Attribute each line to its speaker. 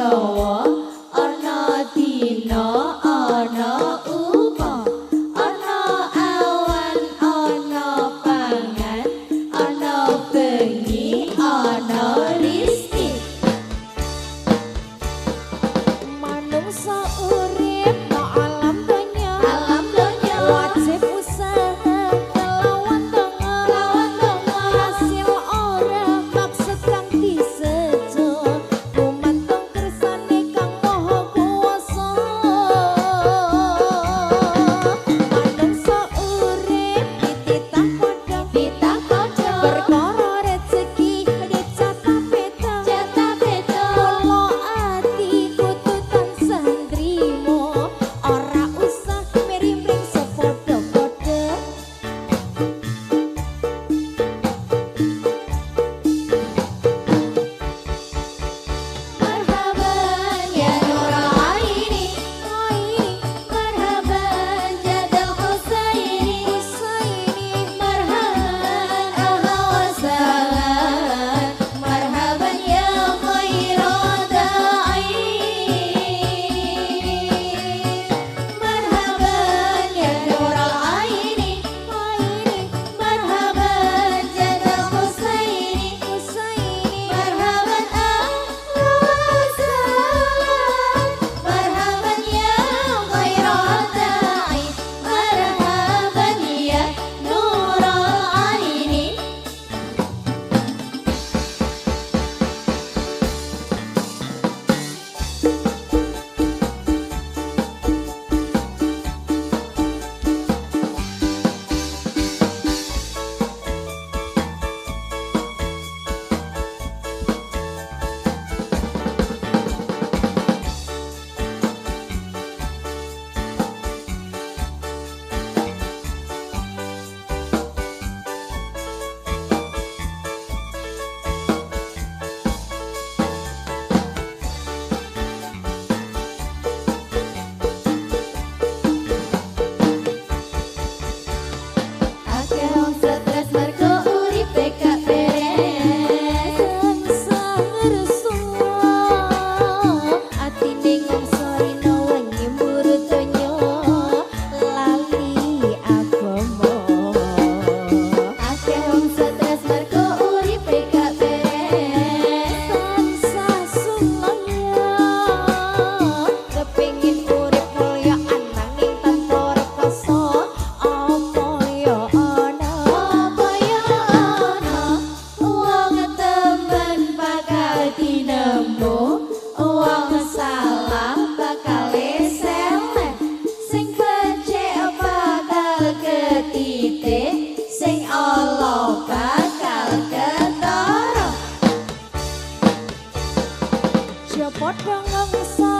Speaker 1: Jawa ana dina ana upa ana awan ana pangan ana bengi ana rizki
Speaker 2: manungsa urip no alam donya wajib usaha lawan donga hasil ora maksud kang disejo lumantung kersane kang maha kuwasa manungsa urip dititah kodhong perkara rezeki dicatah beda kula ati kudu tansah nrimo ora usah miring-miring sepadha-padha
Speaker 1: marhaban ya nur aini marhaban jadal husaini marhaban ahlan wa sahlan marhaban ya khairal da'i marhaban ya nur aini marhaban jadal husaini marhaban ahlan wa sahlan marhaban ya khairal da'i marhaban ya nur aini akeh wong stres mergo uripe gak beres
Speaker 2: tansah ngersuwa atine ngangsarina wengi mburu donya lali agama
Speaker 1: akeh wong stres mergo uripe gak beres
Speaker 2: tansah sulaya kepengin urip mulya ananging tanpa rekoso apa ya ana
Speaker 1: apa ya ana wong temen bakal dinemu wong salah bakal seleh sing becik bakal ketitik sing Allah bakal ketara
Speaker 2: Siapa dong ngangsa